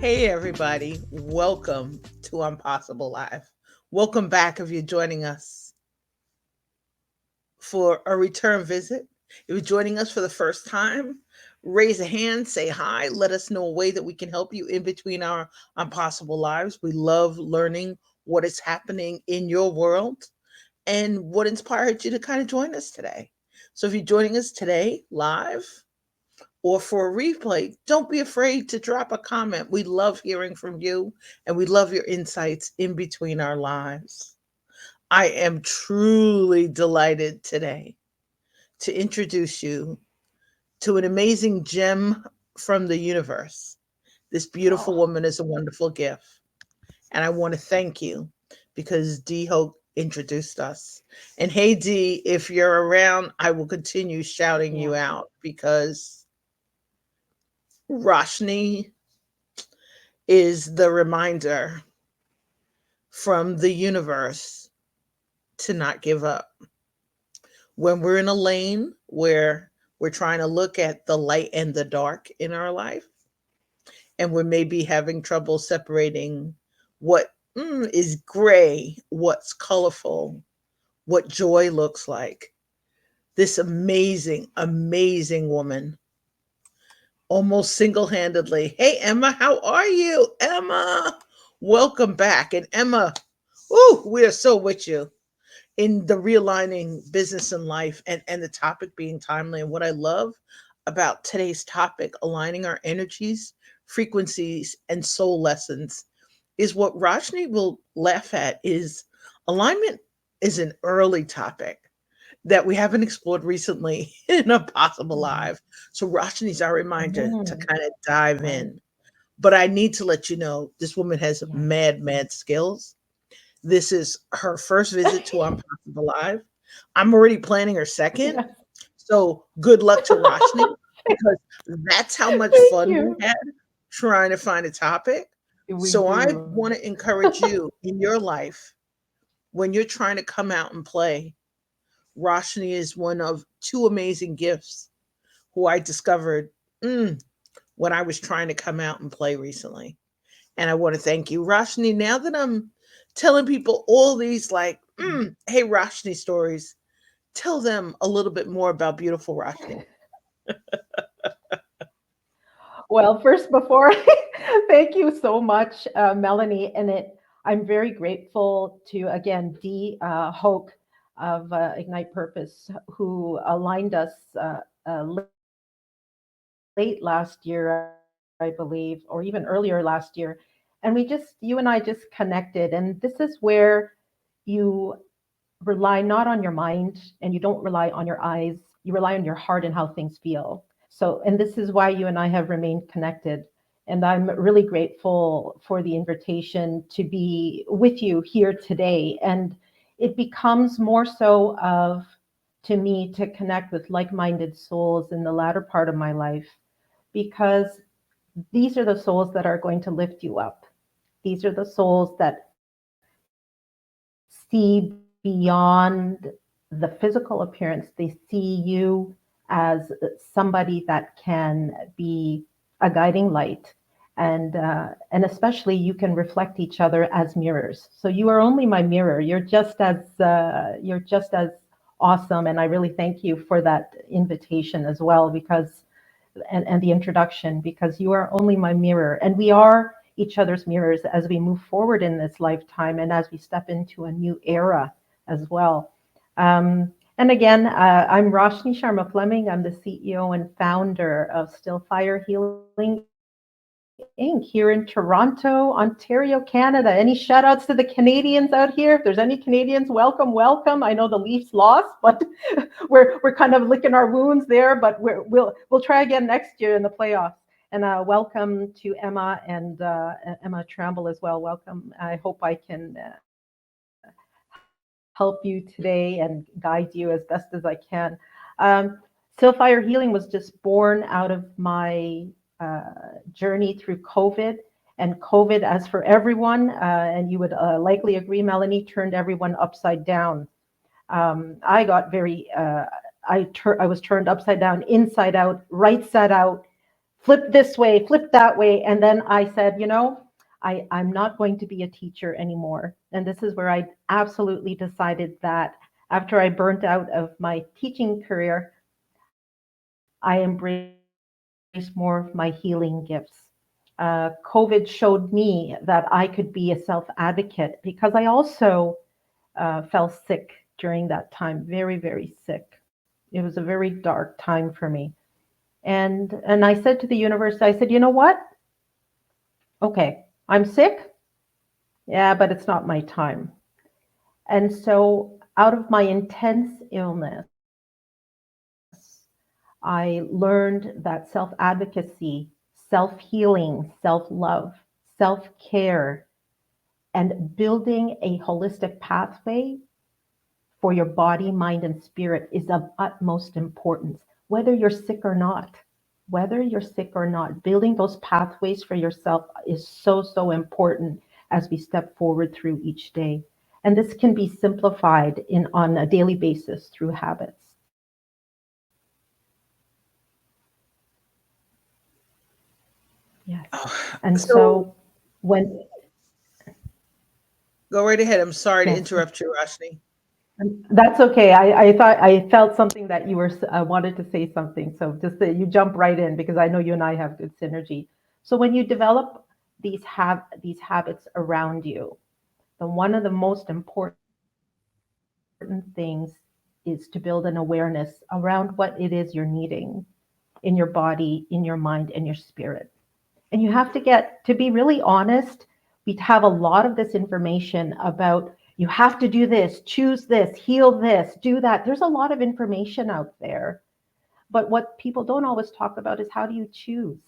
Hey, everybody. Welcome to Impossible Live. Welcome back if you're joining us for a return visit. If you're joining us for the first time, raise a hand, say hi, let us know a way that we can help you in between our impossible lives. We love learning what is happening in your world and what inspired you to kind of join us today. So if you're joining us today live, or for a replay, don't be afraid to drop a comment. We love hearing from you and we love your insights in between our lives. I am truly delighted today to introduce you to an amazing gem from the universe. This beautiful Oh, woman is a wonderful gift. And I want to thank you because Dee Hoke introduced us. And hey, Dee, if you're around, I will continue shouting you yeah. out because Roshni is the reminder from the universe to not give up. When we're in a lane where we're trying to look at the light and the dark in our life, and we're maybe having trouble separating what is gray, what's colorful, what joy looks like. This amazing, amazing woman almost single handedly. Hey, Emma, how are you? Emma, welcome back. And Emma, ooh, we are so with you in the realigning business and life and the topic being timely. And what I love about today's topic, aligning our energies, frequencies, and soul lessons, is what Rajni will laugh at is alignment is an early topic that we haven't explored recently in a possible Mhm. live. So Rajni's our reminder to Mhm. kind of dive Right. in. But I need to let you know this woman has Yeah. mad, mad skills. This is her first visit to Impossible Live. I'm already planning her second. Yes. So good luck to Roshni because that's how much Thank fun we you. had trying to find a topic. We So I do. want to encourage you in your life when you're trying to come out and play. Roshni is one of two amazing gifts who I discovered when I was trying to come out and play recently. And I want to thank you, Roshni. Now that I'm telling people all these hey Roshni stories, tell them a little bit more about beautiful Roshni. Well, first, before thank you so much, Melanie, and I'm very grateful to again Dee Hoke of Ignite Purpose, who aligned us late last year, I believe, or even earlier last year, and you and I just connected, and this is where you rely not on your mind and you don't rely on your eyes, you rely on your heart and how things feel. So, and this is why you and I have remained connected. And I'm really grateful for the invitation to be with you here today. And it becomes more so of, to me, to connect with like minded souls in the latter part of my life, because these are the souls that are going to lift you up. These are the souls that see beyond the physical appearance. They see you as somebody that can be a guiding light, and especially you can reflect each other as mirrors. So you are only my mirror. You're just as awesome, and I really thank you for that invitation as well, because and the introduction, because you are only my mirror, and we are each other's mirrors as we move forward in this lifetime and as we step into a new era as well. And again, I'm Roshni Sharma Fleming. I'm the CEO and founder of Still Fire Healing Inc. here in Toronto, Ontario, Canada. Any shout outs to the Canadians out here? If there's any Canadians, welcome, welcome. I know the Leafs lost, but we're kind of licking our wounds there, but we'll try again next year in the playoffs. And welcome to Emma and Emma Tramble as well. Welcome. I hope I can help you today and guide you as best as I can. Um, Still Fire Healing was just born out of my journey through COVID. And COVID, as for everyone, and you would likely agree, Melanie, turned everyone upside down. I got very, I was turned upside down, inside out, right side out, flip this way, flip that way. And then I said, I'm not going to be a teacher anymore. And this is where I absolutely decided that after I burnt out of my teaching career, I embraced more of my healing gifts. COVID showed me that I could be a self advocate because I also fell sick during that time, very, very sick. It was a very dark time for me. And I said to the universe, I said, you know what? Okay, I'm sick. Yeah, but it's not my time. And so out of my intense illness, I learned that self advocacy, self healing, self love, self care, and building a holistic pathway for your body, mind, and spirit is of utmost importance, whether you're sick or not. Whether you're sick or not, building those pathways for yourself is so, so important as we step forward through each day. And this can be simplified on a daily basis through habits. Yes. Oh, And so so when, go right ahead. I'm sorry to yes, interrupt you, Roshni. that's okay. I thought I felt something that you were wanted to say something. So just that you jump right in because I know you and I have good synergy. So when you develop these habits around you, then one of the most important things is to build an awareness around what it is you're needing in your body, in your mind, and your spirit. And you have to be really honest. We have a lot of this information about you have to do this, choose this, heal this, do that. There's a lot of information out there. But what people don't always talk about is how do you choose?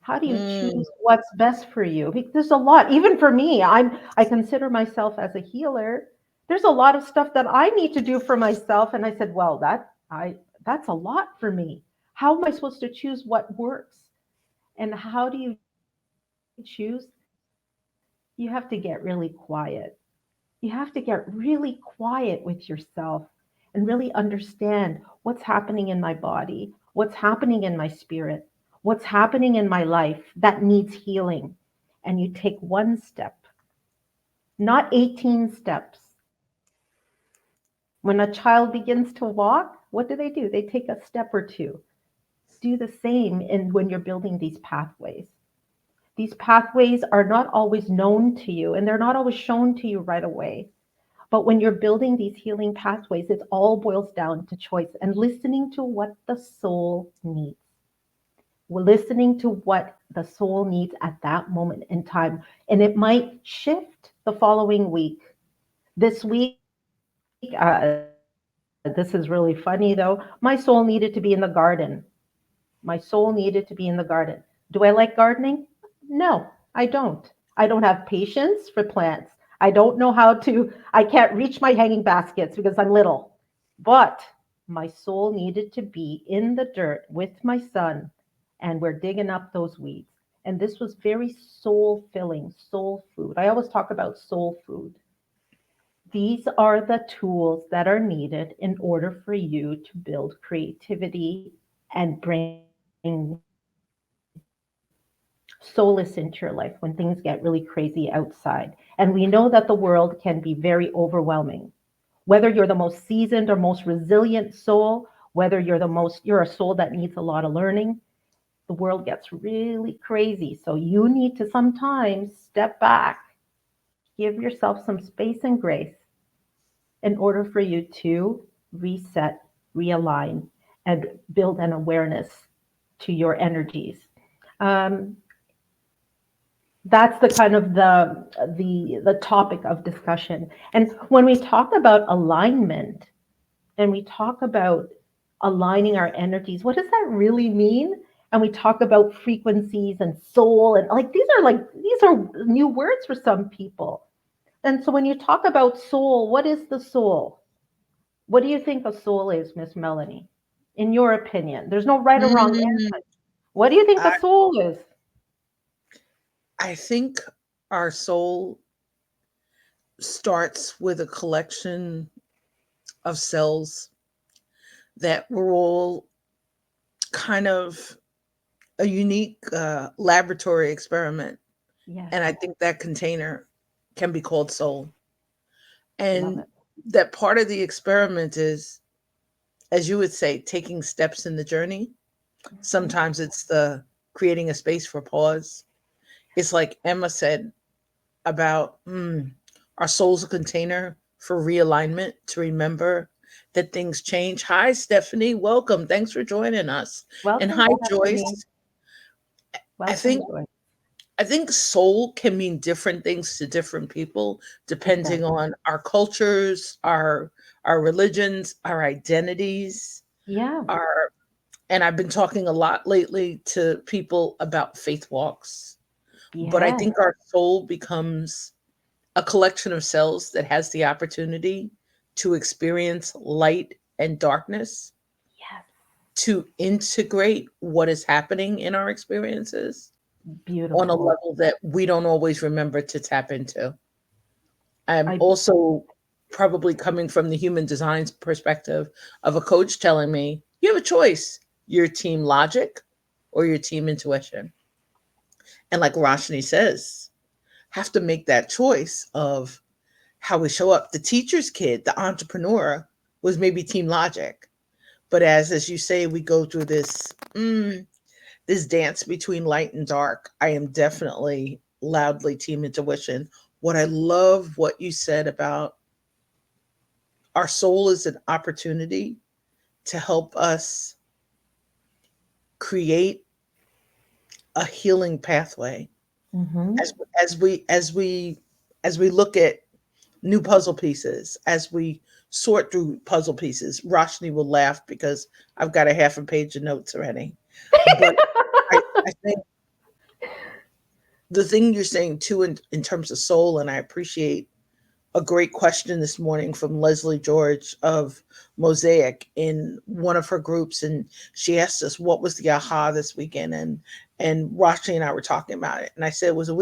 How do you Mm, choose what's best for you? Because there's a lot, even for me, I consider myself as a healer. There's a lot of stuff that I need to do for myself. And I said, well, that's a lot for me. How am I supposed to choose what works? And how do you choose? You have to get really quiet. You have to get really quiet with yourself and really understand what's happening in my body, what's happening in my spirit, what's happening in my life that needs healing. And you take one step, not 18 steps. When a child begins to walk, what do? They take a step or two. Do the same when you're building these pathways. These pathways are not always known to you and they're not always shown to you right away. But when you're building these healing pathways, it all boils down to choice and listening to what the soul needs. We're listening to what the soul needs at that moment in time. And it might shift the following week. This week, this is really funny though. My soul needed to be in the garden. My soul needed to be in the garden. Do I like gardening? No, I don't. I don't have patience for plants. I don't know how to, I can't reach my hanging baskets because I'm little. But my soul needed to be in the dirt with my son, and we're digging up those weeds. And this was very soul filling, soul food. I always talk about soul food. These are the tools that are needed in order for you to build creativity and bring solace into your life when things get really crazy outside. And we know that the world can be very overwhelming. Whether you're the most seasoned or most resilient soul, whether you're a soul that needs a lot of learning, the world gets really crazy. So you need to sometimes step back, give yourself some space and grace in order for you to reset, realign, and build an awareness to your energies. Um, that's the kind of the topic of discussion. And when we talk about alignment and we talk about aligning our energies, what does that really mean? And we talk about frequencies and soul and these are new words for some people. And so when you talk about soul, what is the soul? What do you think a soul is, Miss Melanie? In your opinion, there's no right or wrong mm, answer. What do you think a I, soul is? I think our soul starts with a collection of cells that were all kind of a unique laboratory experiment. Yes. And I think that container can be called soul. Love And it. that part of the experiment is, as you would say, taking steps in the journey. Mhm. Sometimes it's the creating a space for pause. It's like Emma said about our soul's a container for realignment, to remember that things change. Hi, Stephanie. Welcome. Thanks for joining us. And Welcome, hi, Stephanie. Joyce. I Welcome, think Joy. I think soul can mean different things to different people It does. depending on our cultures, our religions, our identities, Yeah. our and I've been talking a lot lately to people about faith walks. But I Yes. think our soul becomes a collection of cells that has the opportunity to experience light and darkness, Yes. to integrate what is happening in our experiences on a Beautiful. level that we don't always remember to tap into. I'm I also probably coming from the human design perspective of a coach telling me, you have a choice, your team logic or your team intuition. And like Roshni says, have to make that choice of how we show up. The teacher's kid, the entrepreneur, was maybe team logic. But as you say, we go through this dance between light and dark. I am definitely loudly team intuition. What I love what you said about our soul is an opportunity to help us create a healing pathway hmm as as we as we as we look at new puzzle pieces, as we sort through puzzle pieces. Roshni will laugh because I've got a half a page of notes already. But I think the thing you're saying too in terms of soul, and I appreciate a great question this morning from Leslie George of Mosaic in one of her groups, and she asked us what was the aha this weekend, and Roshni and I were talking about it, and I said it was a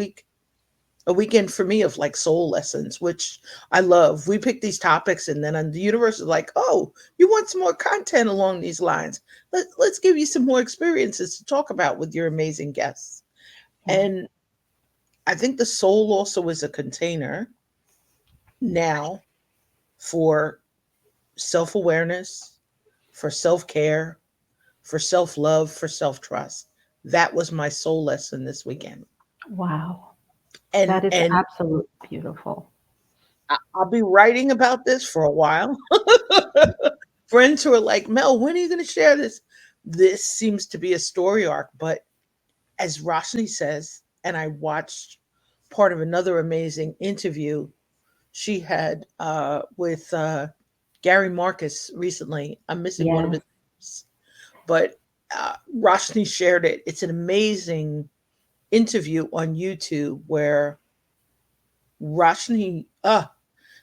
weekend for me of like soul lessons, which I love. We pick these topics, and then the universe is like, oh, you want some more content along these lines? Let's give you some more experiences to talk about with your amazing guests. Yeah. And I think the soul also is a container now for self awareness, for self care, for self love, for self trust. That was my soul lesson this weekend. Wow. And That is and absolutely beautiful. I'll be writing about this for a while. Friends who are like, Mel, when are you going to share this? This seems to be a story arc. But as Roshni says, and I watched part of another amazing interview she had with Gary Marcus recently. I'm missing one of Yes. his names, but Roshni shared it. It's an amazing interview on YouTube where Roshni,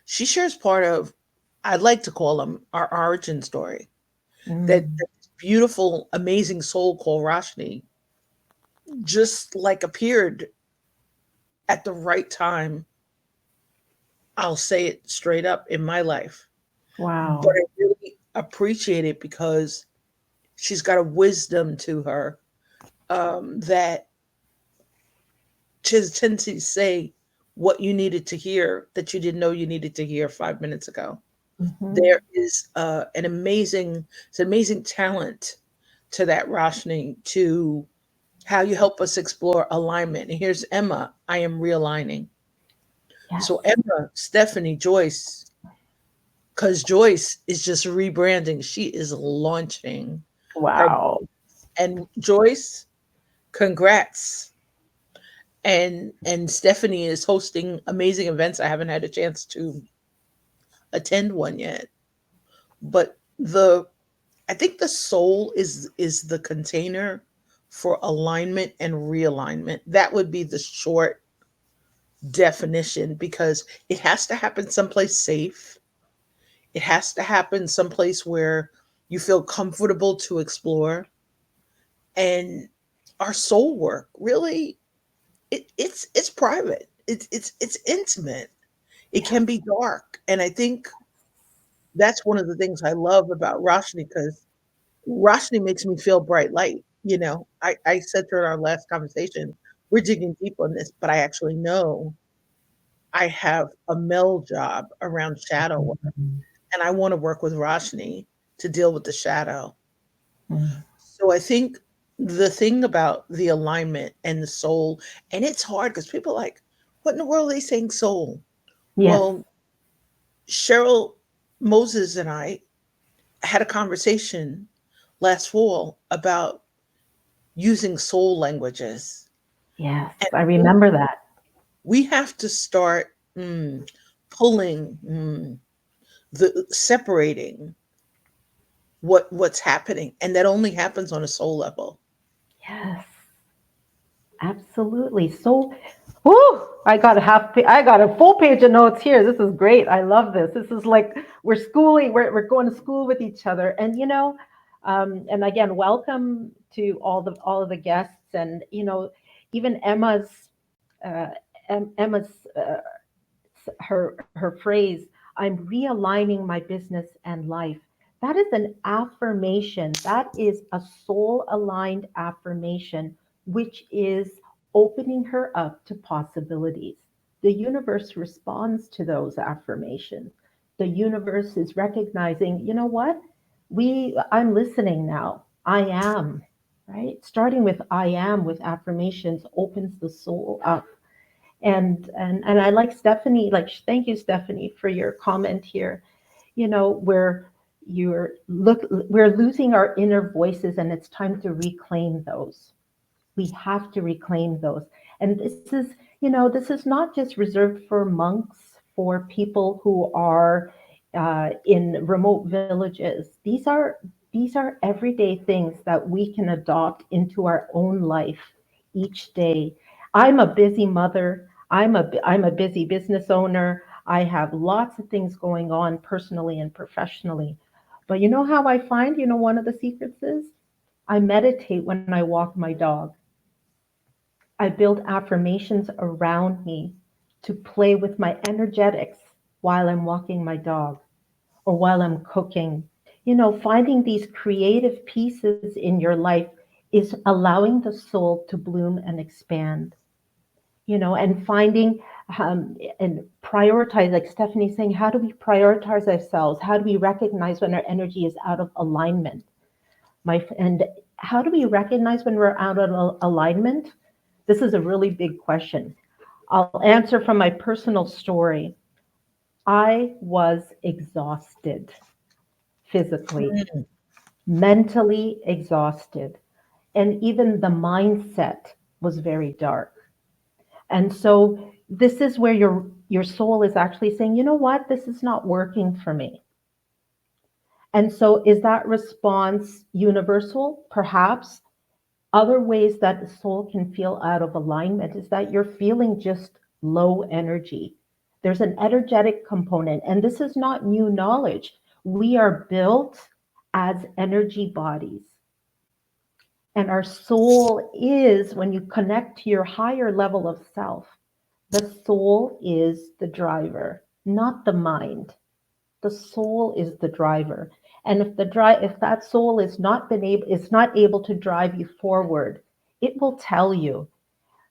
she shares part of, I'd like to call them our origin story. That Mm. beautiful, amazing soul called Roshni just like appeared at the right time. I'll say it straight up in my life. But Wow. I really appreciate it because she's got a wisdom to her that she has a tendency to say what you needed to hear that you didn't know you needed to hear 5 minutes ago. hmm There is it's an amazing talent to that, Roshni, to how you help us explore alignment. And here's Emma. I am realigning. Yes. So Emma, Stephanie, Joyce, because Joyce is just rebranding. She is launching her Wow. and Joyce, congrats. And Stephanie is hosting amazing events. I haven't had a chance to attend one yet. But the I think the soul is the container for alignment and realignment. That would be the short definition because it has to happen someplace safe. It has to happen someplace where you feel comfortable to explore. And our soul work really it's private. It's intimate. It Yes. can be dark. And I think that's one of the things I love about Roshni because Roshni makes me feel bright light. I said during our last conversation, we're digging deep on this, but I actually know I have a meld job around shadow work, Mhm. and I want to work with Roshni to deal with the shadow. Mm. So I think the thing about the alignment and the soul, and it's hard because people are like, what in the world are they saying soul? Yes. Well, Cheryl Moses and I had a conversation last fall about using soul languages. Yes. And I I think remember that. we have to start pulling the separating what's happening, and that only happens on a soul level. Yes. Absolutely. So, whoo, I got a full page of notes here. This is great. I love this. This is like we're going to school with each other. And and again, welcome to all of the guests, and even uh, Emma's her phrase, I'm realigning my business and life. That is an affirmation. That is a soul aligned affirmation, which is opening her up to possibilities. The universe responds to those affirmations. The universe is recognizing, you know what? I'm listening now. I am, right? Starting with I am with affirmations opens the soul up. And I like Stephanie, like thank you, Stephanie, for your comment here. Where we're losing our inner voices, and it's time to reclaim those. We have to reclaim those. And this is not just reserved for monks, for people who are in remote villages. These are everyday things that we can adopt into our own life each day. I'm a busy mother. I'm a busy business owner. I have lots of things going on personally and professionally. But you know how I find, one of the secrets is I meditate when I walk my dog. I build affirmations around me to play with my energetics while I'm walking my dog or while I'm cooking. Finding these creative pieces in your life is allowing the soul to bloom and expand, and finding and prioritize, like Stephanie saying, how do we prioritize ourselves? How do we recognize when our energy is out of alignment? And how do we recognize when we're out of alignment? This is a really big question. I'll answer from my personal story. I was exhausted physically, Mm. mentally exhausted, and even the mindset was very dark. And so this is where your soul is actually saying, you know what, this is not working for me. And so is that response universal? Perhaps. Other ways that the soul can feel out of alignment is that you're feeling just low energy. There's an energetic component, and this is not new knowledge. We are built as energy bodies. And our soul is, when you connect to your higher level of self, the soul is the driver, not the mind. The soul is the driver. And if that soul is not able to drive you forward, it will tell you,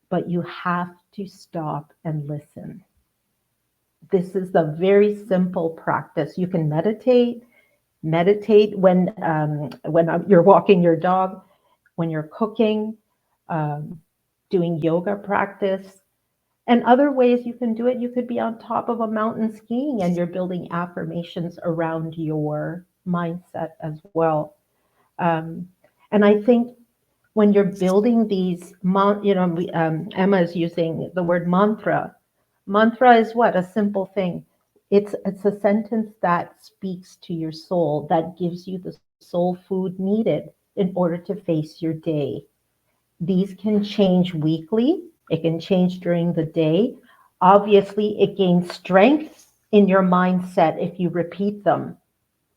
but you have to stop and listen. This is a very simple practice. You can meditate when you're walking your dog, when you're cooking, um, doing yoga practice. And other ways you can do it, you could be on top of a mountain skiing and you're building affirmations around your mindset as well. Um, and I think when you're building these, Emma is using the word mantra. Mantra is what? A simple thing. It's a sentence that speaks to your soul, that gives you the soul food needed in order to face your day. These can change weekly, it can change during the day. Obviously, it gains strength in your mindset if you repeat them,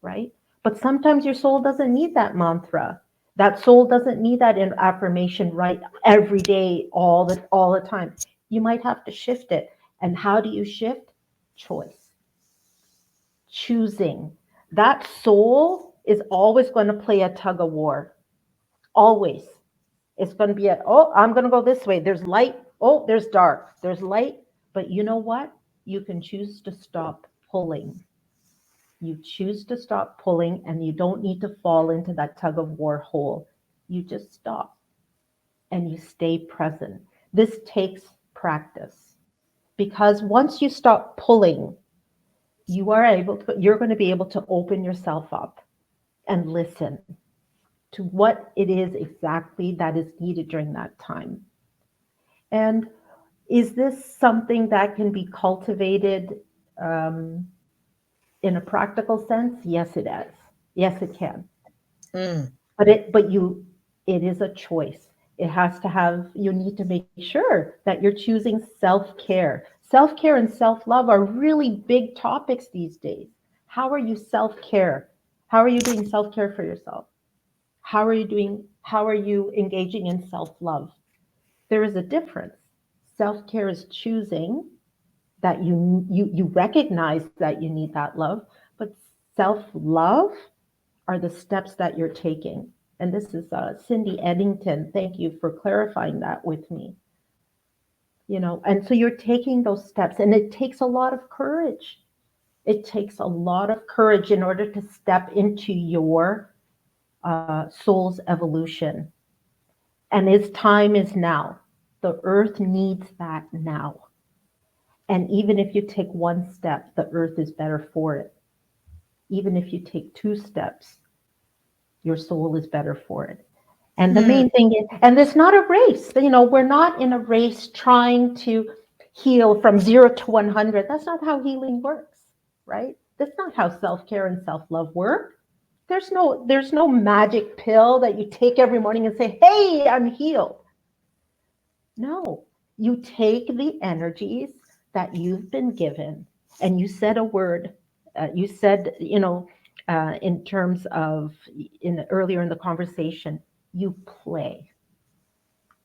right? But sometimes your soul doesn't need that mantra. That soul doesn't need that affirmation right every day, all the time. You might have to shift it. And how do you shift? Choice, choosing. That soul is always going to play a tug of war, always. It's going to be a, oh, I'm going to go this way. There's light. Oh, there's dark. There's light. But you know what? You can choose to stop pulling. You choose to stop pulling, and you don't need to fall into that tug of war hole. You just stop and you stay present. This takes practice because once you stop pulling, you're going to be able to open yourself up and listen to what it is exactly that is needed during that time. And is this something that can be cultivated um, in a practical sense? Yes, it is. Yes, it can. Mm. But it is a choice. It has to have, you need to make sure that you're choosing self-care. Self-care and self-love are really big topics these days. How are you self-care? How are you doing self-care for yourself? How are you engaging in self-love? There is a difference. Self-care is choosing that you recognize that you need that love, but self-love are the steps that you're taking. And this is Cindy Eddington. Thank you for clarifying that with me. And so you're taking those steps, and it takes a lot of courage. It takes a lot of courage in order to step into your soul's evolution. And its time is now. The earth needs that now. And even if you take one step, the earth is better for it. Even if you take two steps, your soul is better for it. And the Hmm. main thing is, and it's not a race. We're not in a race trying to heal from 0 to 100. That's not how healing works, right? That's not how self-care and self-love work. There's no magic pill that you take every morning and say, "Hey, I'm healed." No, you take the energies that you've been given, and you said a word. You said, in terms of in earlier in the conversation, you play.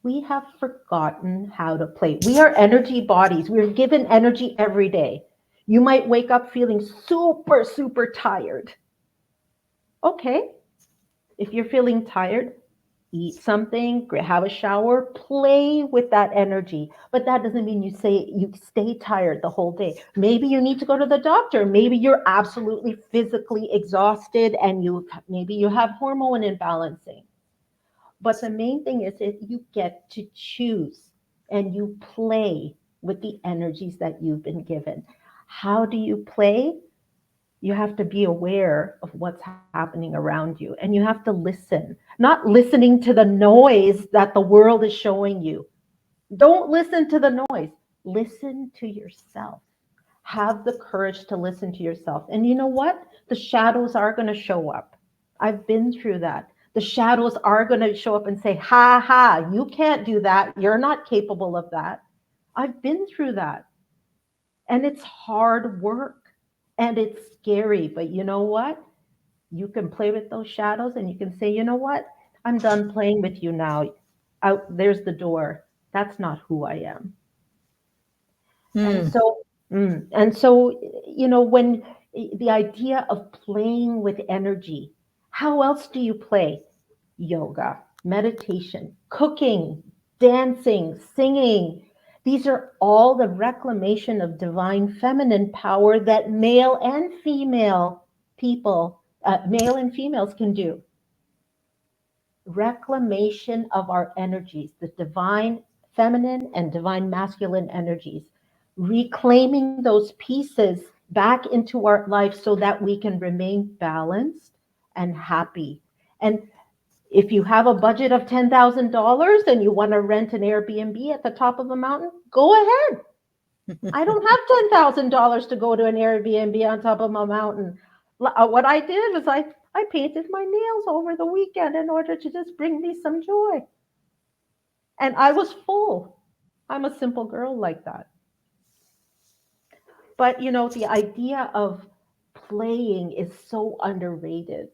We have forgotten how to play. We are energy bodies. We're given energy every day. You might wake up feeling super, super tired. Okay, if you're feeling tired, eat something, have a shower, play with that energy. But that doesn't mean you stay tired the whole day. Maybe you need to go to the doctor. Maybe you're absolutely physically exhausted and maybe you have hormone imbalancing. But the main thing is that you get to choose and you play with the energies that you've been given. How do you play? You have to be aware of what's happening around you, and you have to listen, not listening to the noise that the world is showing you. Don't listen to the noise. Listen to yourself. Have the courage to listen to yourself. And you know what? The shadows are going to show up. I've been through that. The shadows are going to show up and say, "Ha ha, you can't do that. You're not capable of that." I've been through that. And it's hard work and it's scary. But you know what? You can play with those shadows and you can say, "You know what? I'm done playing with you now. Out there's the door. That's not who I am." And Hmm. so, when the idea of playing with energy, how else do you play? Yoga, meditation, cooking, dancing, singing. These are all the reclamation of divine feminine power that male and females can do. Reclamation of our energies, the divine feminine and divine masculine energies, reclaiming those pieces back into our life so that we can remain balanced and happy. And if you have a budget of $10,000 and you want to rent an Airbnb at the top of a mountain, go ahead. I don't have $10,000 to go to an Airbnb on top of a mountain. What I did was I painted my nails over the weekend in order to just bring me some joy. And I was full. I'm a simple girl like that. But the idea of playing is so underrated.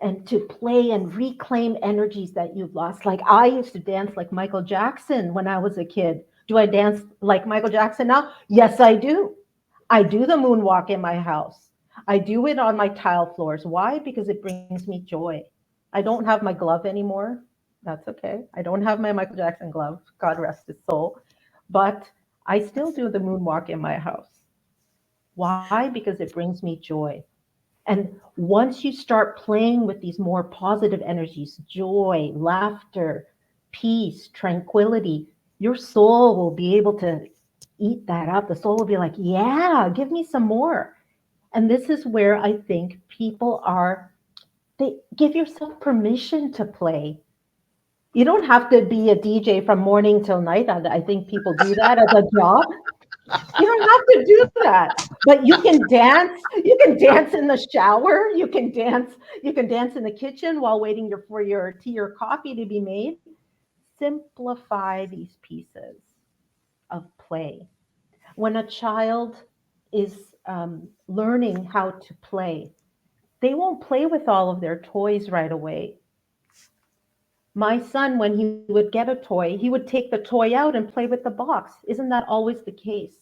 And to play and reclaim energies that you've lost. Like I used to dance like Michael Jackson when I was a kid. Do I dance like Michael Jackson now? Yes, I do. I do the moonwalk in my house. I do it on my tile floors. Why? Because it brings me joy. I don't have my glove anymore. That's okay. I don't have my Michael Jackson glove, God rest his soul, but I still do the moonwalk in my house. Why? Because it brings me joy. And once you start playing with these more positive energies, joy, laughter, peace, tranquility, your soul will be able to eat that up. The soul will be like, yeah, give me some more. And this is where I think people are, they give yourself permission to play. You don't have to be a DJ from morning till night. I think people do that as a job. You don't have to do that. But you can dance. You can dance in the shower. You can dance in the kitchen while waiting for your tea or coffee to be made. Simplify these pieces of play. When a child is learning how to play, they won't play with all of their toys right away. My son, when he would get a toy, he would take the toy out and play with the box. Isn't that always the case?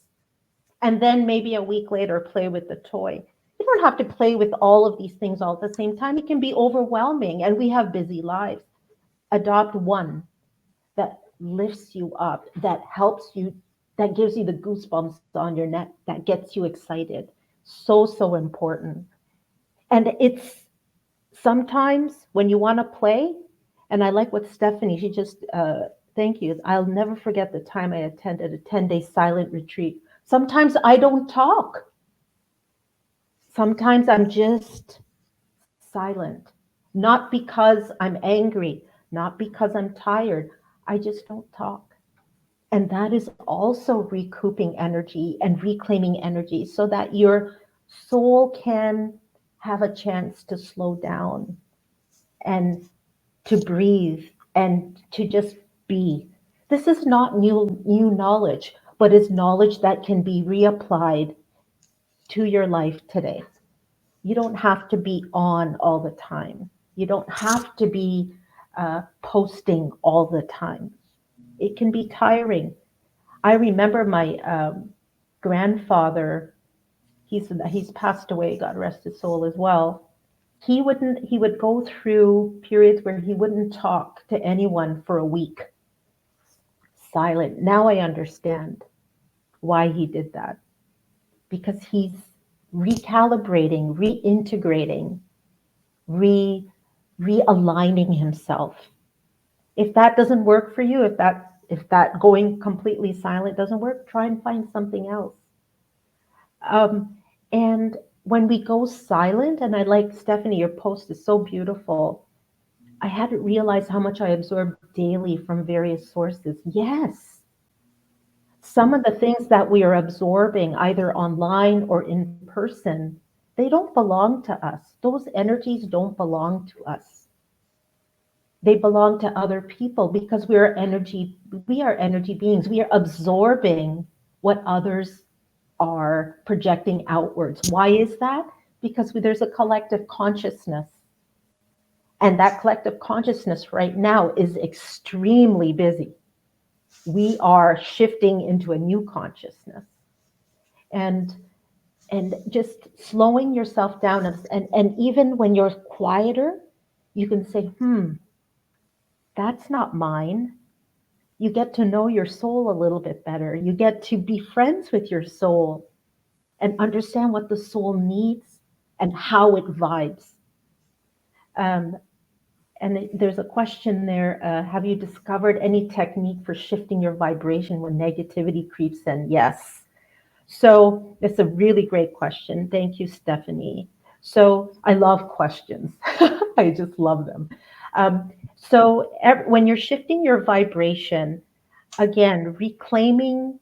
And then maybe a week later play with the toy. You don't have to play with all of these things all at the same time. It can be overwhelming, and we have busy lives. Adopt one that lifts you up, that helps you, that gives you the goosebumps on your neck, that gets you excited. So, so important. And it's sometimes when you want to play, and I like what Stephanie, she just, thank you. I'll never forget the time I attended a 10-day silent retreat. Sometimes I don't talk. Sometimes I'm just silent, not because I'm angry, not because I'm tired. I just don't talk. And that is also recouping energy and reclaiming energy so that your soul can have a chance to slow down and to breathe and to just be. This is not new knowledge, but it's knowledge that can be reapplied to your life today. You don't have to be on all the time. You don't have to be posting all the time. It can be tiring. I remember my grandfather. He's passed away. God rest his soul as well. He would go through periods where he wouldn't talk to anyone for a week, silent. Now I understand why he did that, because he's recalibrating, reintegrating, re realigning himself. If that doesn't work for you, if that going completely silent doesn't work, try and find something else. Um, and when we go silent, and I like Stephanie, your post is so beautiful. I hadn't realized how much I absorb daily from various sources. Yes, some of the things that we are absorbing, either online or in person, they don't belong to us. Those energies don't belong to us. They belong to other people because we are energy beings. We are absorbing what others are projecting outwards. Why is that? Because there's a collective consciousness. And that collective consciousness right now is extremely busy. We are shifting into a new consciousness. And just slowing yourself down, and even when you're quieter, you can say, that's not mine. You get to know your soul a little bit better. You get to be friends with your soul and understand what the soul needs and how it vibes. Um, and there's a question there. Have you discovered any technique for shifting your vibration when negativity creeps in? Yes. So it's a really great question. Thank you, Stephanie. So I love questions. I just love them. When you're shifting your vibration, again, reclaiming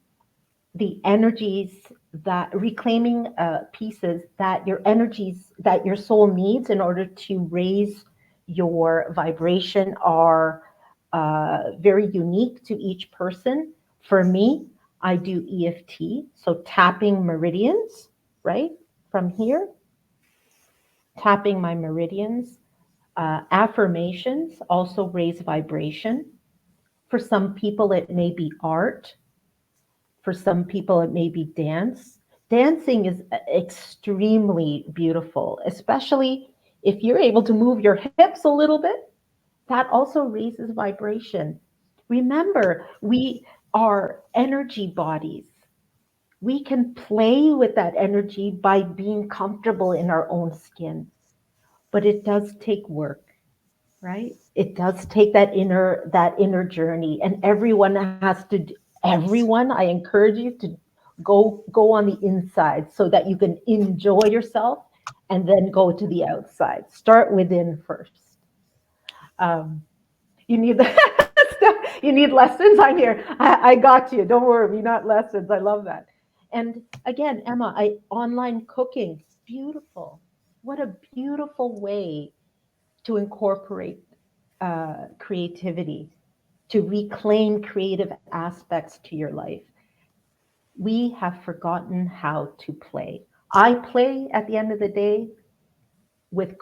the energies that reclaiming pieces that your energies that your soul needs in order to raise your vibration are very unique to each person. For me, I do EFT, so tapping meridians, right from here, tapping my meridians. Affirmations also raise vibration. For some people it may be art. For some people, it may be dance. Dancing is extremely beautiful, especially if you're able to move your hips a little bit. That also raises vibration. Remember, we are energy bodies. We can play with that energy by being comfortable in our own skin, but it does take work, right? It does take that inner journey, and everyone has to everyone, I encourage you to go on the inside so that you can enjoy yourself and then go to the outside. Start within first. um, you need you need lessons. I'm here. I got you. Don't worry. We not lessons. I love that. And again, Emma, online cooking, beautiful. What a beautiful way to incorporate creativity, to reclaim creative aspects to your life. We have forgotten how to play. I play at the end of the day with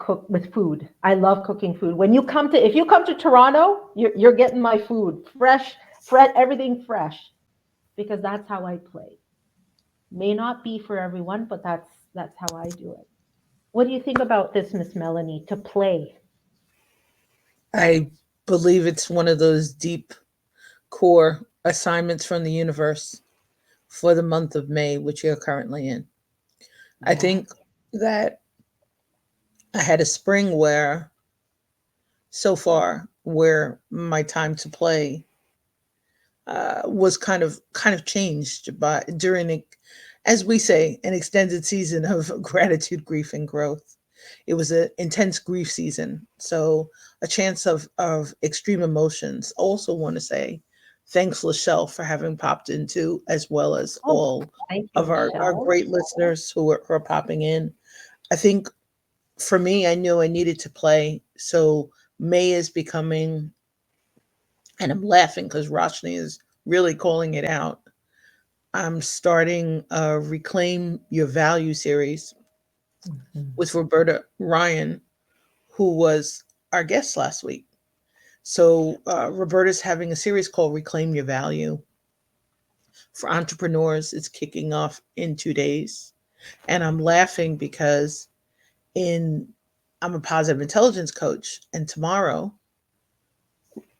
food. I love cooking food. When you come to if you come to Toronto, you're getting my food fresh, everything fresh, because that's how I play. May not be for everyone, but that's how I do it. What do you think about this, Miss Melanie? To play. I believe it's one of those deep core assignments from the universe for the month of May, which you're currently in. I Yes. think that I had a spring where, so far, where my time to play was kind of changed by during as we say, an extended season of gratitude, grief, and growth. It was an intense grief season, so a chance of extreme emotions. Also, want to say thanks, Lachelle, for having popped into, as well as Oh, all thank you, of our Michelle. great listeners who are popping in. I think for me, I knew I needed to play, so May is becoming, and I'm laughing because Roshni is really calling it out. I'm starting a Reclaim Your Value series Mhm. with Roberta Ryan, who was our guest last week. So, Roberta's having a series called Reclaim Your Value for entrepreneurs. It's kicking off in 2 days. And I'm laughing because in I'm a positive intelligence coach, and tomorrow,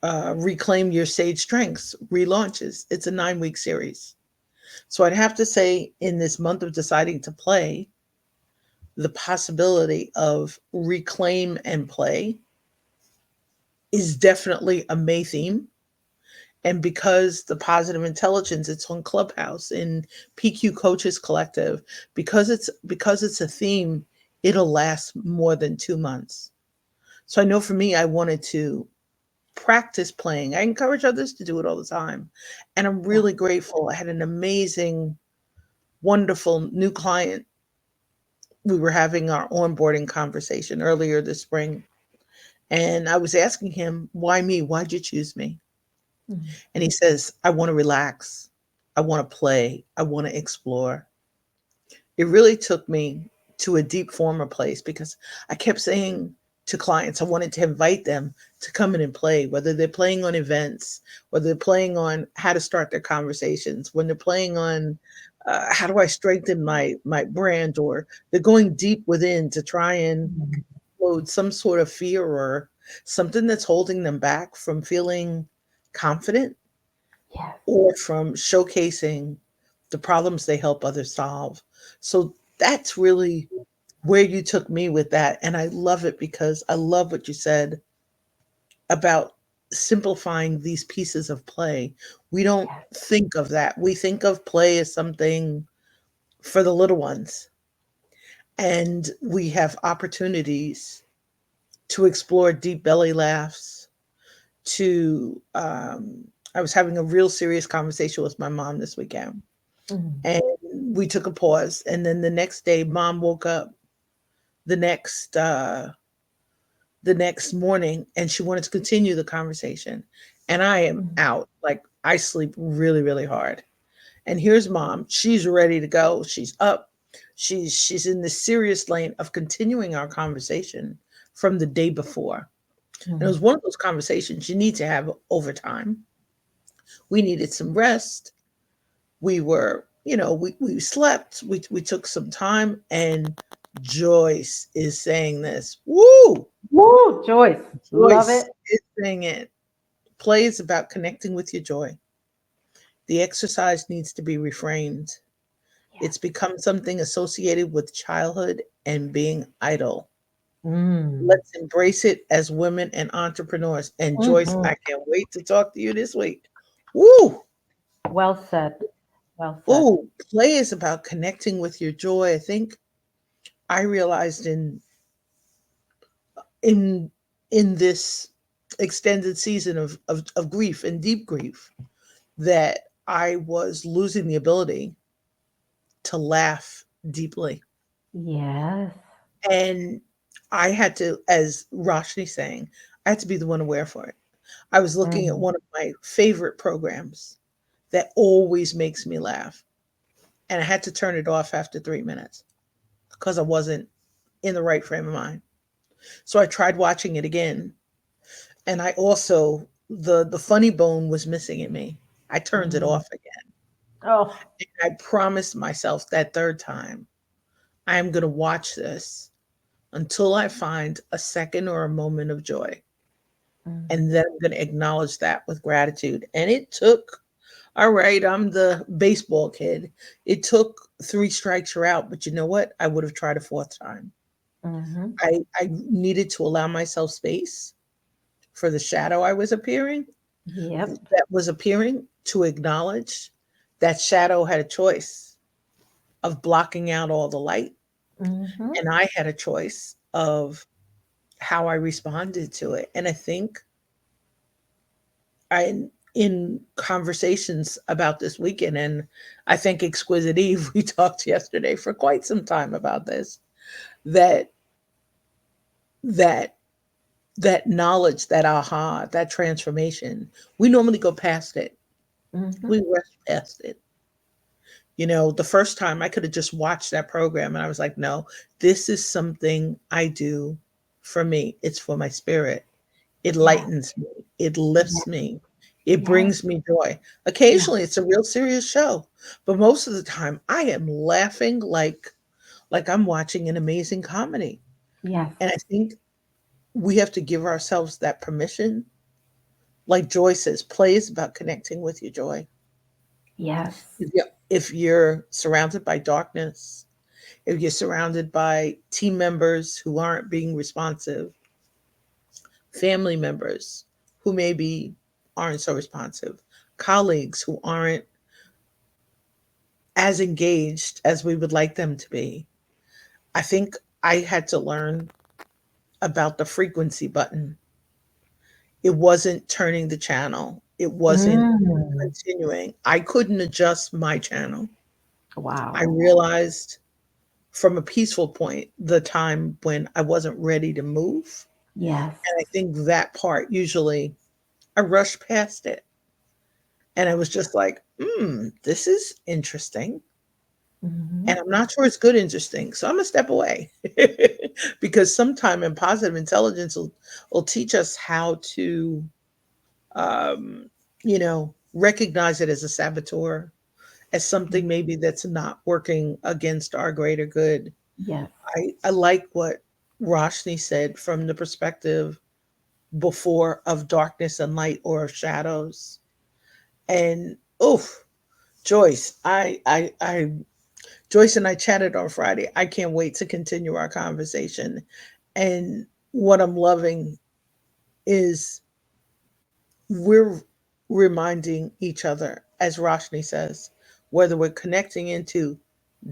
Reclaim Your Sage Strengths relaunches. It's a 9-week series. So I'd have to say, in this month of deciding to play, the possibility of reclaim and play is definitely a May theme. And because the positive intelligence, it's on Clubhouse in PQ Coaches Collective, because it's a theme, it'll last more than 2 months. So I know for me, I wanted to practice playing. I encourage others to do it all the time. And I'm Yeah. really grateful. I had an amazing, wonderful new client. We were having our onboarding conversation earlier this spring. And I was asking him, why me? Why'd you choose me? Mhm. And he says, I want to relax. I want to play. I want to explore. It really took me to a deep former place because I kept saying to clients, I wanted to invite them to come in and play, whether they're playing on events, whether they're playing on how to start their conversations, when they're playing on how do I strengthen my brand, or they're going deep within to try and Mhm. load some sort of fear or something that's holding them back from feeling confident Yes. or from showcasing the problems they help others solve. So that's really where you took me with that. And I love it because I love what you said about simplifying these pieces of play. We don't Yes. think of that. We think of play as something for the little ones. And we have opportunities to explore deep belly laughs, to I was having a real serious conversation with my mom this weekend, Mhm. and we took a pause, and then the next day mom woke up the next uh the next morning, and she wanted to continue the conversation, and I am Mhm. out, like I sleep really really hard, and here's mom, she's ready to go, she's up, she's in the serious lane of continuing our conversation from the day before. And it was Mhm. one of those conversations you need to have over time. We needed some rest. We slept, we took some time, and Joyce is saying this. Woo! Woo, Joyce. Love Joyce it. is saying it. Play is about connecting with your joy. The exercise needs to be reframed. Yes. It's become something associated with childhood and being idle. Mm. Let's embrace it as women and entrepreneurs. And Joyce, Hmm. I can't wait to talk to you this week. Woo! Well said. Well said. Ooh, play is about connecting with your joy. I think I realized in in this extended season of grief and deep grief that I was losing the ability to laugh deeply. Yes. And I had to, as Roshni saying, I had to be the one aware for it. I was looking at Mm. one of my favorite programs that always makes me laugh. And I had to turn it off after 3 minutes because I wasn't in the right frame of mind. So I tried watching it again. And I also, the funny bone was missing in me. I turned it Mm. off again. Oh. I promised myself that third time, I'm going to watch this until I find a second or a moment of joy. Mm. And then I'm going to acknowledge that with gratitude. And it took, all right, I'm the baseball kid. It took three strikes you're out, but you know what? I would have tried a fourth time. Hmm. I needed to allow myself space for the shadow I was appearing, Yep. that was appearing, to acknowledge that shadow had a choice of blocking out all the light. Hmm. And I had a choice of how I responded to it. And I think I, in conversations about this weekend, and I think Exquisite Eve, we talked yesterday for quite some time about this, that that that knowledge, that aha, that transformation, we normally go past it. Hmm. We rush past it. You know, the first time I could have just watched that program and I was like, no, this is something I do for me. It's for my spirit. It Yes. lightens me. It Yes. lifts me. It Yes. brings me joy. Yes. Occasionally it's a real serious show, but most of the time I am laughing like I'm watching an amazing comedy. Yes. And I think we have to give ourselves that permission. Like Joy says, play is about connecting with your joy. Yes. If you're surrounded by darkness, if you're surrounded by team members who aren't being responsive, family members who maybe aren't so responsive, colleagues who aren't as engaged as we would like them to be, I think I had to learn about the frequency button. It wasn't turning the channel, it wasn't Mm. continuing. I couldn't adjust my channel. I Wow. realized from a peaceful point the time when I wasn't ready to move. Yes. And I think that part usually I rushed past it and I was just like, this is interesting. Hmm. And I'm not sure it's good interesting. So I'm gonna step away. Because sometime in positive intelligence will teach us how to um, recognize it as a saboteur, as something maybe that's not working against our greater good. Yes. I like what Roshni said from the perspective before of darkness and light or of shadows. And oof, Joyce, Joyce and I chatted on Friday. I can't wait to continue our conversation. And what I'm loving is we're reminding each other, as Roshni says, whether we're connecting into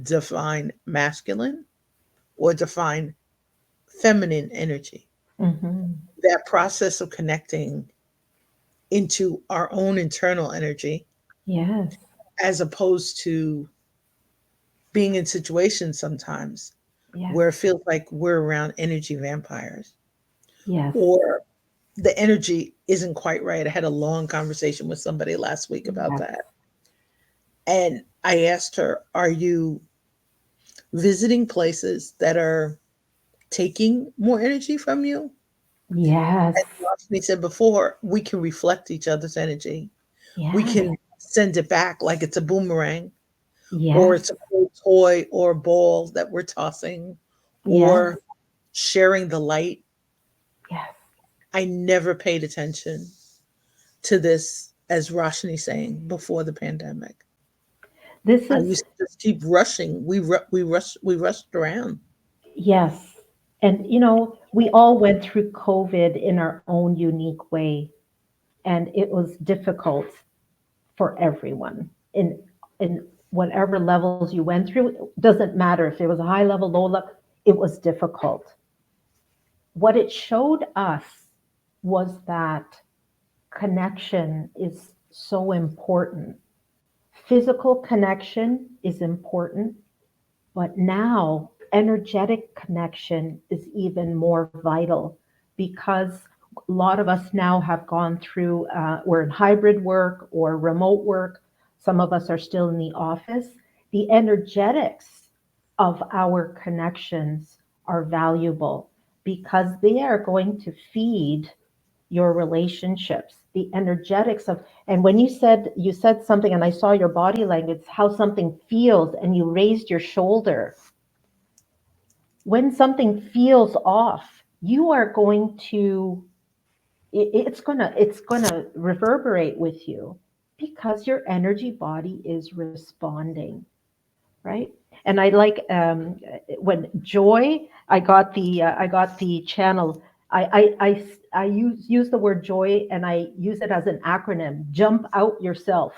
divine masculine or divine feminine energy, Hmm. that process of connecting into our own internal energy, Yes. as opposed to being in situations sometimes Yes. where it feels like we're around energy vampires Yes. or the energy isn't quite right. I had a long conversation with somebody last week about Yes. that. And I asked her, are you visiting places that are taking more energy from you? Yes. And Rashni said before, we can reflect each other's energy. We Yes. can send it back like it's a boomerang, or Yes. it's a cool toy or ball that we're tossing, Yes. or sharing the light. I never paid attention to this, as Roshni saying, before the pandemic. This I is, used to just keep rushing. We rushed around. yes. And, we all went through COVID in our own unique way, and it was difficult for everyone in whatever levels you went through. It doesn't matter if it was a high level, low level, it was difficult. What it showed us was that connection is so important. Physical connection is important, but now energetic connection is even more vital because a lot of us now have gone through, we're in hybrid work or remote work. Some of us are still in the office. The energetics of our connections are valuable because they are going to feed your relationships, the energetics of. And when you said something, and I saw your body language, how something feels, and you raised your shoulder. When something feels off, you are going to, it's gonna reverberate with you because your energy body is responding, right? And I like, when joy, I got the channel. I use the word joy, and I use it as an acronym: jump out yourself.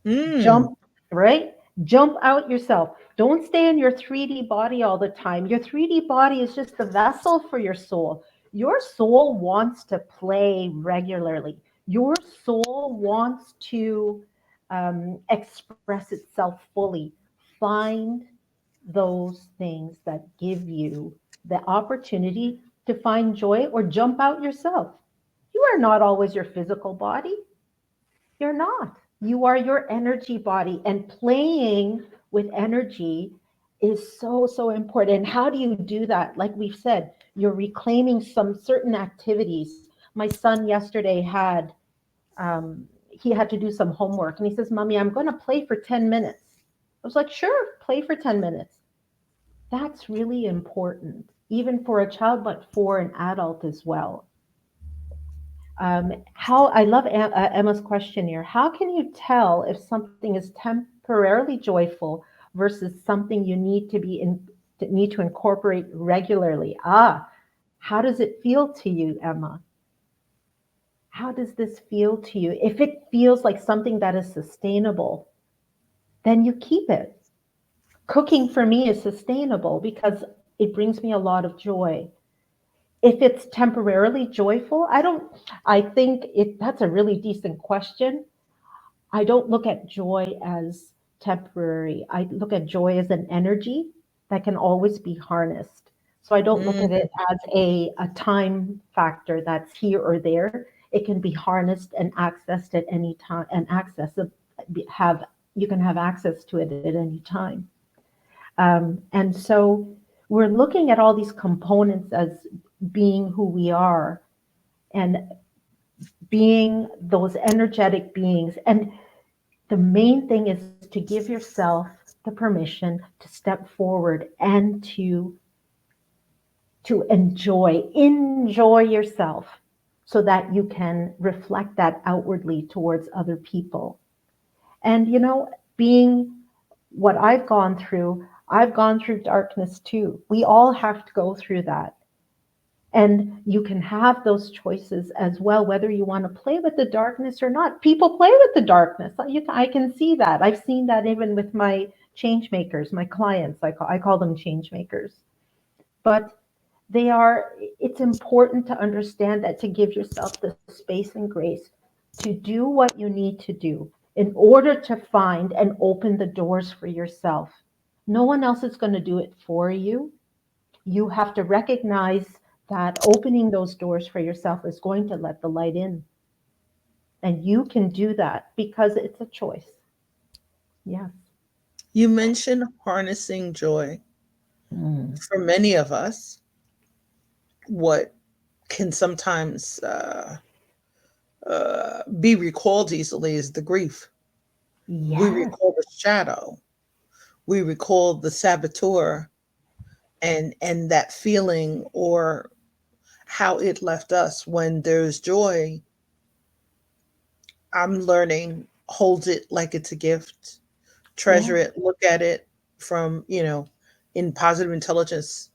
Mm. Jump, right? Jump out yourself. Don't stay in your 3D body all the time. Your 3D body is just the vessel for your soul. Your soul wants to play regularly. Your soul wants to, express itself fully. Find those things that give you the opportunity to find joy, or jump out yourself. You are not always your physical body. You're not. You are your energy body, and playing with energy is so, so important. And how do you do that? Like we've said, you're reclaiming some certain activities. My son yesterday he had to do some homework, and he says, "Mommy, I'm going to play for 10 minutes." I was like, "Sure, play for 10 minutes." That's really important, even for a child, but for an adult as well. How I love Emma's question here. How can you tell if something is temporarily joyful versus something you need to incorporate regularly? How does it feel to you, Emma? How does this feel to you? If it feels like something that is sustainable, then you keep it. Cooking for me is sustainable because it brings me a lot of joy. If it's temporarily joyful, I think that's a really decent question. I don't look at joy as temporary. I look at joy as an energy that can always be harnessed. So I don't look at Mm. it as a time factor that's here or there. It can be harnessed and accessed at any time, and have you can have access to it at any time. And so we're looking at all these components as being who we are, and being those energetic beings. And the main thing is to give yourself the permission to step forward and to enjoy yourself, so that you can reflect that outwardly towards other people. And being what I've gone through darkness too. We all have to go through that. And you can have those choices as well, whether you want to play with the darkness or not. People play with the darkness. I can see that. I've seen that even with my change makers, my clients. I call them change makers. But they are, it's important to understand that, to give yourself the space and grace to do what you need to do in order to find and open the doors for yourself. No one else is going to do it for you. You have to recognize that opening those doors for yourself is going to let the light in. And you can do that because it's a choice. Yes. You mentioned harnessing joy. Mm. For many of us, what can sometimes be recalled easily is the grief. We Yes. recall the shadow. We recall the saboteur, and that feeling, or how it left us. When there's joy, I'm learning, hold it like it's a gift, treasure Yes, it, look at it from, in positive intelligence,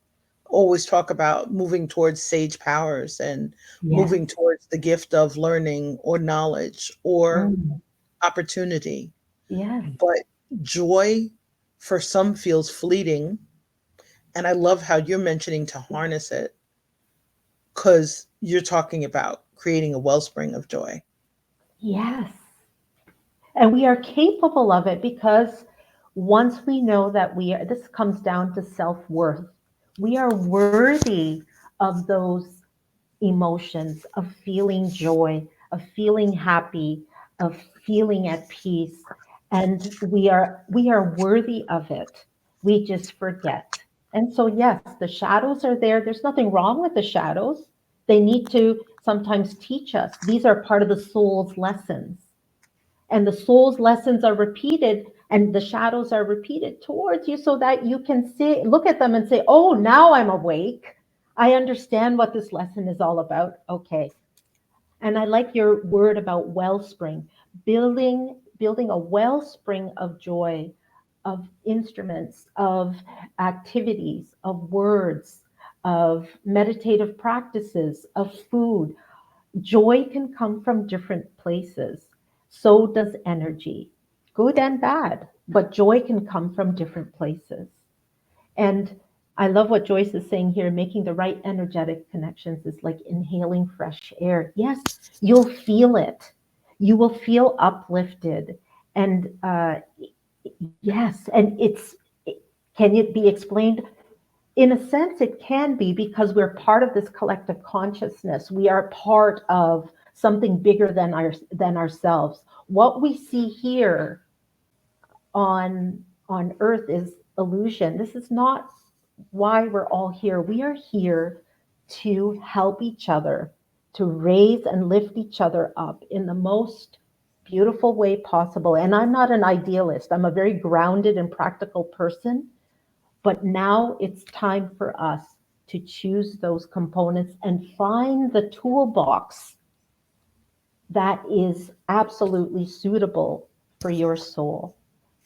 always talk about moving towards sage powers and yes, moving towards the gift of learning or knowledge or mm, opportunity. yes, But joy for some feels fleeting. And I love how you're mentioning to harness it, because you're talking about creating a wellspring of joy. yes. And we are capable of it because once we know that we are, this comes down to self worth. We are worthy of those emotions, of feeling joy, of feeling happy, of feeling at peace. And we are worthy of it. We just forget. And so yes, the shadows are there. There's nothing wrong with the shadows. They need to sometimes teach us. These are part of the soul's lessons. And the soul's lessons are repeated and the shadows are repeated towards you so that you can see, look at them and say, oh, now I'm awake. I understand what this lesson is all about. Okay. And I like your word about wellspring, building a wellspring of joy, of instruments, of activities, of words, of meditative practices, of food. Joy can come from different places. So does energy, good and bad, but joy can come from different places. And I love what Joyce is saying here, making the right energetic connections is like inhaling fresh air. Yes, you'll feel it. You will feel uplifted. And yes, and can it be explained? In a sense, it can be because we're part of this collective consciousness. We are part of something bigger than ourselves. What we see here on on Earth is illusion. This is not why we're all here. We are here to help each other, to raise and lift each other up in the most beautiful way possible. And I'm not an idealist. I'm a very grounded and practical person. But now it's time for us to choose those components and find the toolbox that is absolutely suitable for your soul,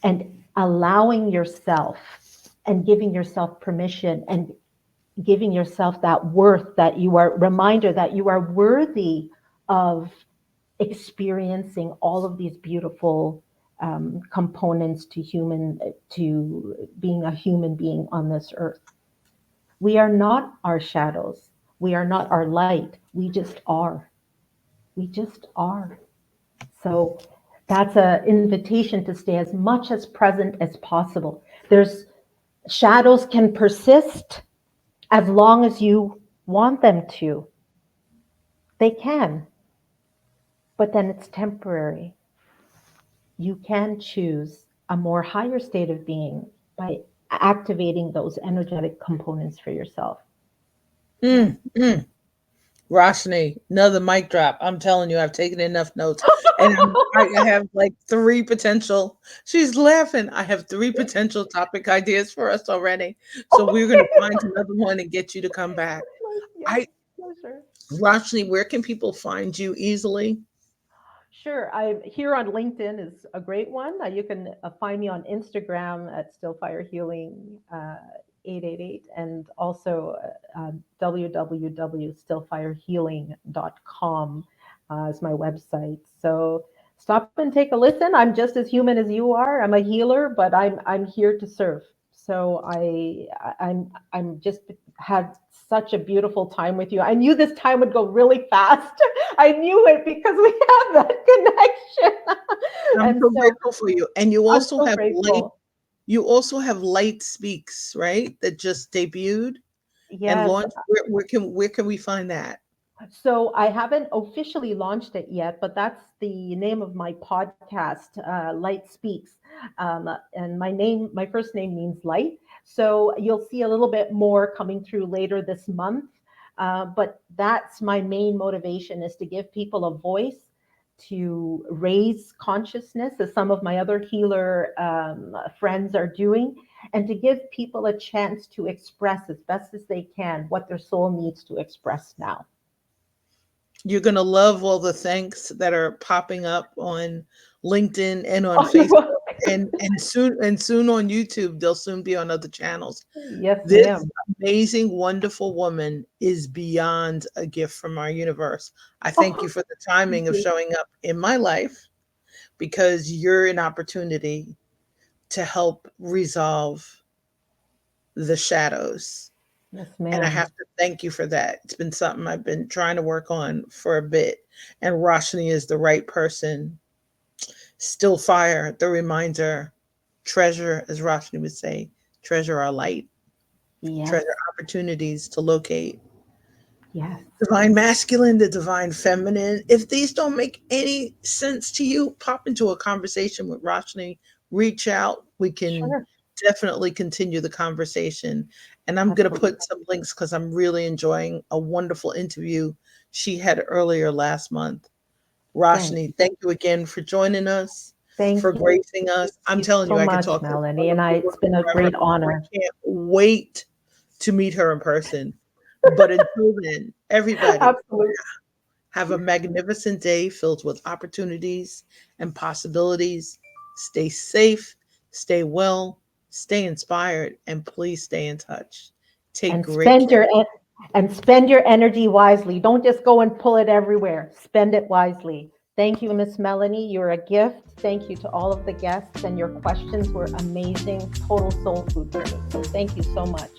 and allowing yourself and giving yourself permission and giving yourself that worth, that you are reminder that you are worthy of experiencing all of these beautiful components to being a human being on this earth. We are not our shadows. We are not our light. We just are. We just are. So that's an invitation to stay as much as present as possible. There's shadows can persist as long as you want them to. They can, but then it's temporary. You can choose a more higher state of being by activating those energetic components for yourself. Yeah. Mm, mm. Roshni, another mic drop. I'm telling you, I've taken enough notes, and I have like three potential. She's laughing. I have three potential topic ideas for us already. So we're going to find another one and get you to come back. Yes, I, pleasure. Roshni, where can people find you easily? Sure. I'm here on LinkedIn is a great one. You can find me on Instagram at Stillfire Healing 888 and also www.stillfirehealing.com is my website. So stop and take a listen. I'm just as human as you are. I'm a healer, but I'm here to serve. So I'm just had such a beautiful time with you. I knew this time would go really fast. I knew it because we have that connection. I'm And so so grateful for you. And you I'm also so have light. grateful. You also have Light Speaks, right? That just debuted and Yes. launched. Where can we find that? So I haven't officially launched it yet, but that's the name of my podcast, Light Speaks. And my first name means light. So you'll see a little bit more coming through later this month. But that's my main motivation is to give people a voice to raise consciousness, as some of my other healer friends are doing, and to give people a chance to express as best as they can what their soul needs to express now. You're going to love all the thanks that are popping up on LinkedIn and on Oh, you're Facebook, welcome. and soon on YouTube. They'll soon be on other channels. Yes, This ma'am. amazing, wonderful woman is beyond a gift from our universe. I thank you Oh, for the thank timing of you. showing up in my life, because you're an opportunity to help resolve the shadows. Yes, And I ma'am. have to thank you for that. It's been something I've been trying to work on for a bit. And Roshni is the right person. Still fire, the reminder, treasure, as Roshni would say, treasure our light, Yes, treasure opportunities to locate yes, divine masculine, the divine feminine. If these don't make any sense to you, pop into a conversation with Roshni, reach out. We can sure, definitely continue the conversation. And I'm going to absolutely. put some links because I'm really enjoying a wonderful interview she had earlier last month. Thank Roshni, thank you again for joining us, for Thank you. gracing Thank us. I'm you telling you, so I could much, talk to this Melanie. And wonderful it's woman been a forever. great honor. I can't wait to meet her in person. But until then, everybody, Absolutely. have a magnificent day filled with opportunities and possibilities. Stay safe, stay well, stay inspired, and please stay in touch. Take And great spend care. your energy wisely. Don't just go and pull it everywhere. Spend it wisely. Thank you, Miss Melanie. You're a gift. Thank you to all of the guests, and your questions were amazing, total soul food for me. So thank you so much.